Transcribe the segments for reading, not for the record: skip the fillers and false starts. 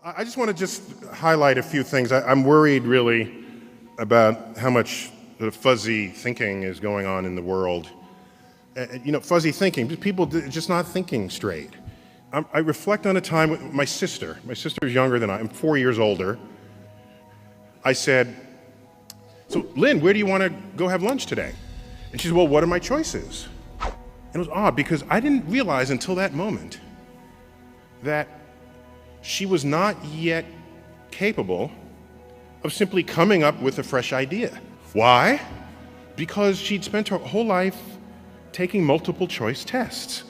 I just want to just highlight a few things. I'm worried really about how much fuzzy thinking is going on in the world. Fuzzy thinking, people just not thinking straight. I reflect on a time with my sister. My sister is younger than I'm 4 years older. I said, "So Lynn, where do you want to go have lunch today?" And she said, "Well, what are my choices?" And it was odd because I didn't realize until that moment that she was not yet capable of simply coming up with a fresh idea. Why? Because she'd spent her whole life taking multiple choice tests.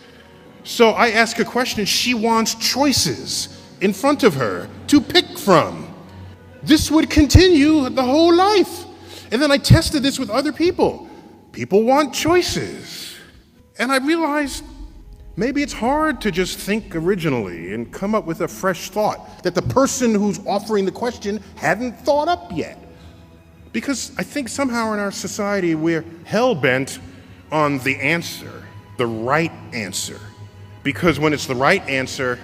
So I ask a question, she wants choices in front of her to pick from. This would continue the whole life. And then I tested this with other people. People want choices. And I realized maybe it's hard to just think originally and come up with a fresh thought that the person who's offering the question hadn't thought up yet. Because I think somehow in our society we're hell-bent on the answer, the right answer. Because when it's the right answer,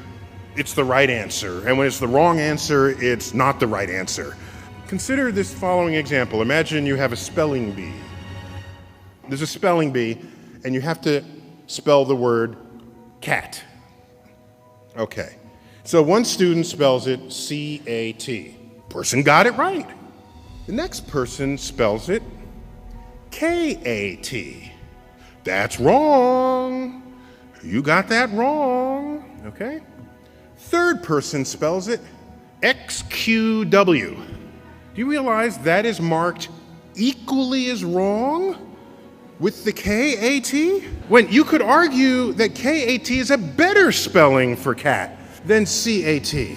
it's the right answer. And when it's the wrong answer, it's not the right answer. Consider this following example. Imagine you have a spelling bee. There's a spelling bee, and you have to spell the word cat. Okay. So one student spells it C-A-T. Person got it right. The next person spells it K-A-T. That's wrong. You got that wrong. Okay. Third person spells it X-Q-W. Do you realize that is marked equally as wrong with the K-A-T? When you could argue that K-A-T is a better spelling for cat than C-A-T.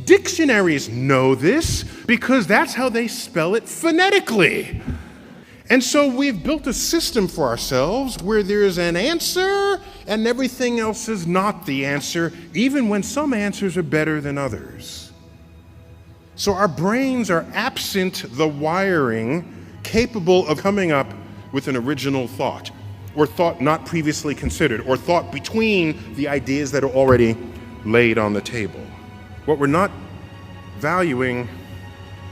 Dictionaries know this because that's how they spell it phonetically. And so we've built a system for ourselves where there's an answer and everything else is not the answer, even when some answers are better than others. So our brains are absent the wiring capable of coming up with an original thought, or thought not previously considered, or thought between the ideas that are already laid on the table. What we're not valuing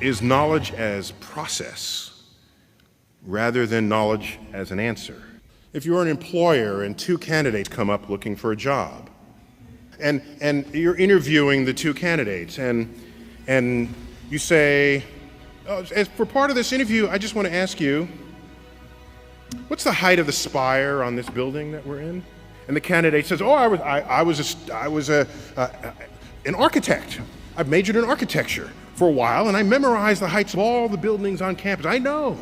is knowledge as process, rather than knowledge as an answer. If you're an employer and two candidates come up looking for a job, and you're interviewing the two candidates, and you say, as for part of this interview, I just want to ask you, what's the height of the spire on this building that we're in? And the candidate says, "Oh, I was an architect. I've majored in architecture for a while, and I memorized the heights of all the buildings on campus. I know.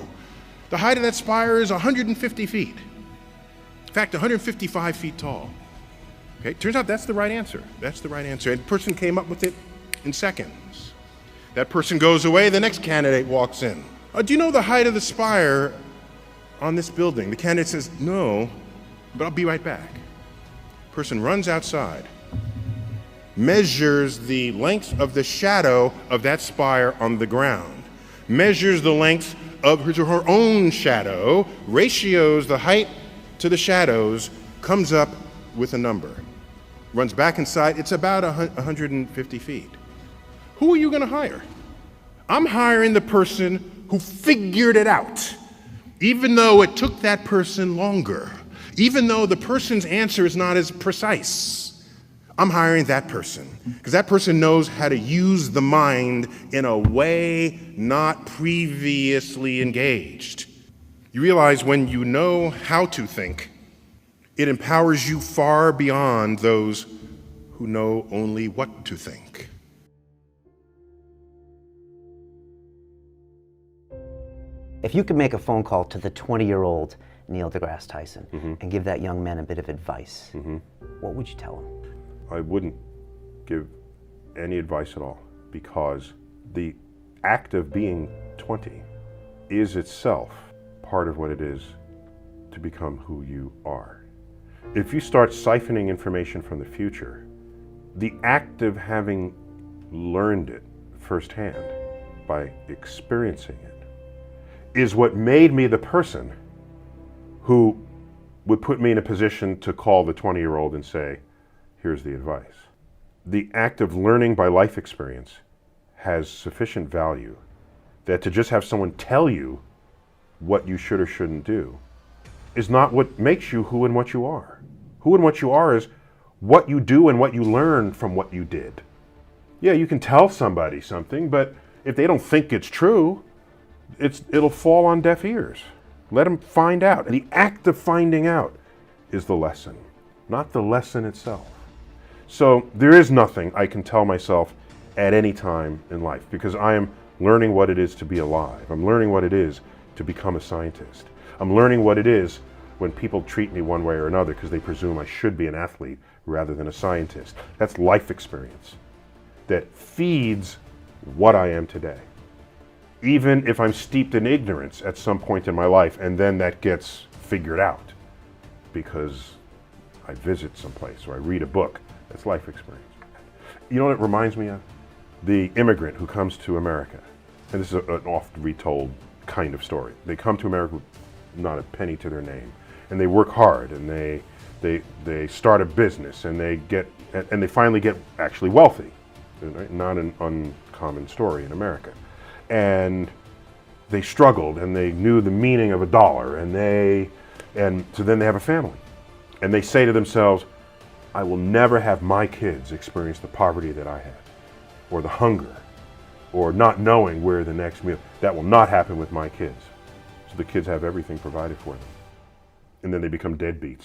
The height of that spire is 150 feet. In fact, 155 feet tall." Okay, turns out that's the right answer. That's the right answer. And the person came up with it in seconds. That person goes away, the next candidate walks in. "Do you know the height of the spire on this building?" The candidate says, "No, but I'll be right back." Person runs outside, measures the length of the shadow of that spire on the ground, measures the length of her own shadow, ratios the height to the shadows, comes up with a number. Runs back inside, it's about 150 feet. Who are you going to hire? I'm hiring the person who figured it out, even though it took that person longer, even though the person's answer is not as precise. I'm hiring that person because that person knows how to use the mind in a way not previously engaged. You realize when you know how to think, it empowers you far beyond those who know only what to think. If you could make a phone call to the 20-year-old Neil deGrasse Tyson and give that young man a bit of advice, what would you tell him? I wouldn't give any advice at all, because the act of being 20 is itself part of what it is to become who you are. If you start siphoning information from the future, the act of having learned it firsthand by experiencing it is what made me the person who would put me in a position to call the 20-year-old and say, "Here's the advice." the act of learning by life experience has sufficient value that to just have someone tell you what you should or shouldn't do is not what makes you who and what you are. Who and what you are is what you do and what you learn from what you did. Yeah, you can tell somebody something, but if they don't think it's true, it'll fall on deaf ears. Let them find out. The act of finding out is the lesson, not the lesson itself. So there is nothing I can tell myself at any time in life because I am learning what it is to be alive. I'm learning what it is to become a scientist. I'm learning what it is when people treat me one way or another because they presume I should be an athlete rather than a scientist. That's life experience that feeds what I am today. Even if I'm steeped in ignorance at some point in my life, and then that gets figured out because I visit someplace or I read a book, that's life experience. You know what it reminds me of? The immigrant who comes to America. And this is an oft retold kind of story. They come to America with not a penny to their name, and they work hard, and they start a business, and they finally get actually wealthy. Right? Not an uncommon story in America. And they struggled, and they knew the meaning of a dollar, and so then they have a family. And they say to themselves, I will never have my kids experience the poverty that I had, or the hunger, or not knowing where the next meal. That will not happen with my kids. So the kids have everything provided for them. And then they become deadbeats.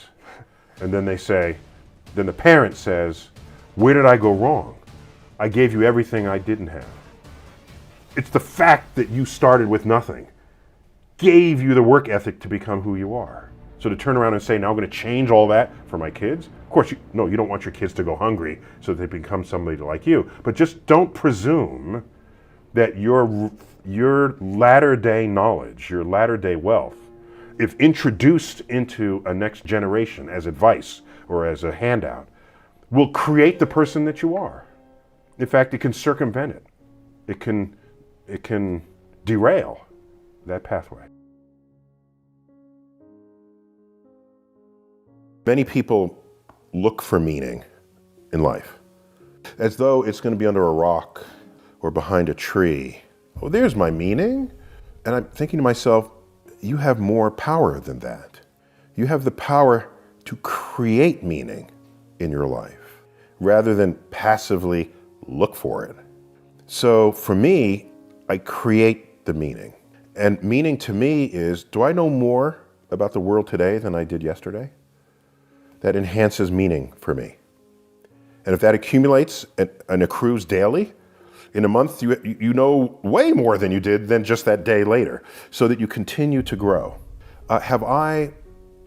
And then then the parent says, where did I go wrong? I gave you everything I didn't have. It's the fact that you started with nothing gave you the work ethic to become who you are. So to turn around and say, now I'm going to change all that for my kids? Of course, you don't want your kids to go hungry so that they become somebody like you. But just don't presume that your latter-day knowledge, your latter-day wealth, if introduced into a next generation as advice or as a handout, will create the person that you are. In fact, it can circumvent it. It can derail that pathway. Many people look for meaning in life, as though it's going to be under a rock or behind a tree. Oh, there's my meaning. And I'm thinking to myself, you have more power than that. You have the power to create meaning in your life, rather than passively look for it. So for me, I create the meaning. And meaning to me is, do I know more about the world today than I did yesterday? That enhances meaning for me. And if that accumulates and accrues daily, in a month you know way more than you did than just that day later, so that you continue to grow. Have I,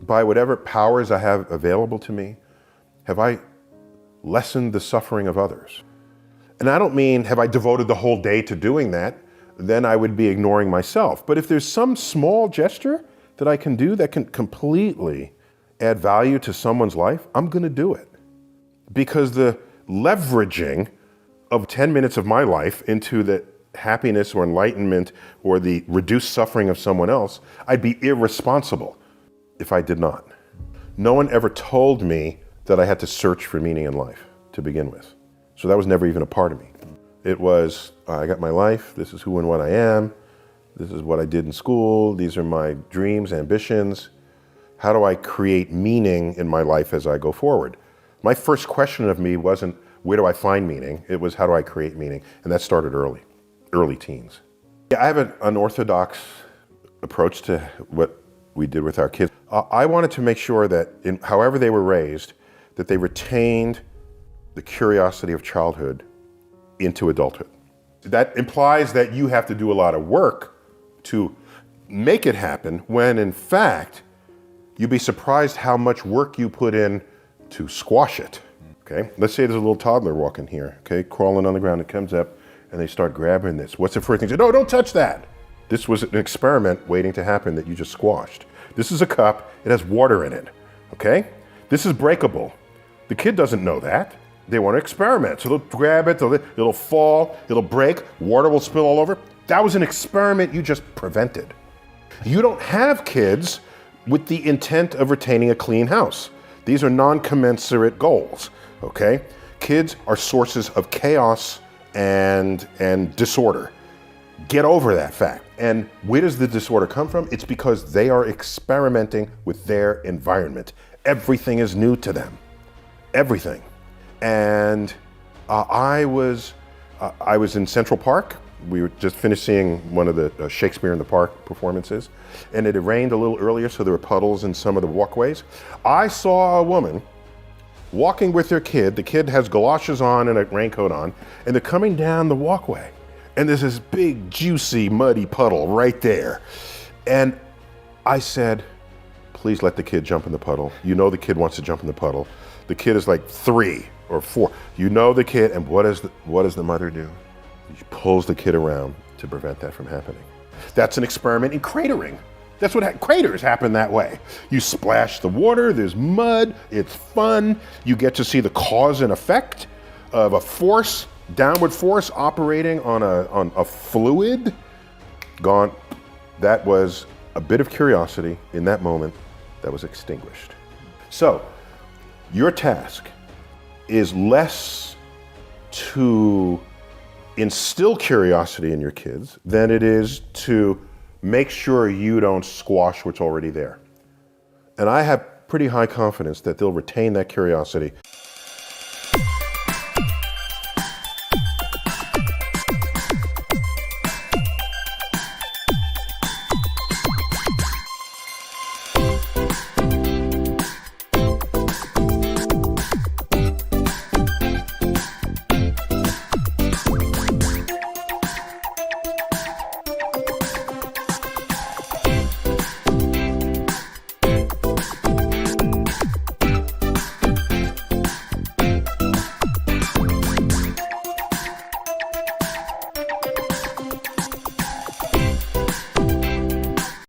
by whatever powers I have available to me, have I lessened the suffering of others? And I don't mean have I devoted the whole day to doing that, then I would be ignoring myself. But if there's some small gesture that I can do that can completely add value to someone's life, I'm going to do it. Because the leveraging of 10 minutes of my life into the happiness or enlightenment or the reduced suffering of someone else, I'd be irresponsible if I did not. No one ever told me that I had to search for meaning in life to begin with. So that was never even a part of me. It was, I got my life, this is who and what I am, this is what I did in school, these are my dreams, ambitions. How do I create meaning in my life as I go forward? My first question of me wasn't, where do I find meaning? It was, how do I create meaning? And that started early teens. Yeah, I have an unorthodox approach to what we did with our kids. I wanted to make sure that, however they were raised, that they retained the curiosity of childhood into adulthood. That implies that you have to do a lot of work to make it happen, when in fact, you'd be surprised how much work you put in to squash it. Okay, let's say there's a little toddler walking here, okay, crawling on the ground. It comes up and they start grabbing this. What's the first thing? Say, no, don't touch that. This was an experiment waiting to happen that you just squashed. This is a cup. It has water in it, okay? This is breakable. The kid doesn't know that. They want to experiment. So they'll grab it, it'll fall, it'll break, water will spill all over. That was an experiment you just prevented. You don't have kids with the intent of retaining a clean house. These are non-commensurate goals, okay? Kids are sources of chaos and disorder. Get over that fact. And where does the disorder come from? It's because they are experimenting with their environment. Everything is new to them. Everything. And I was in Central Park. We were just finished seeing one of the Shakespeare in the Park performances, and it had rained a little earlier, so there were puddles in some of the walkways. I saw a woman walking with their kid. The kid has galoshes on and a raincoat on, and they're coming down the walkway. And there's this big, juicy, muddy puddle right there. And I said, please let the kid jump in the puddle. You know the kid wants to jump in the puddle. The kid is like 3 or 4. You know the kid, and what does the mother do? She pulls the kid around to prevent that from happening. That's an experiment in cratering. That's what craters happen that way. You splash the water, there's mud, it's fun. You get to see the cause and effect of a force, downward force operating on a fluid. Gone. That was a bit of curiosity in that moment that was extinguished. So, your task is less to instill curiosity in your kids than it is to make sure you don't squash what's already there. And I have pretty high confidence that they'll retain that curiosity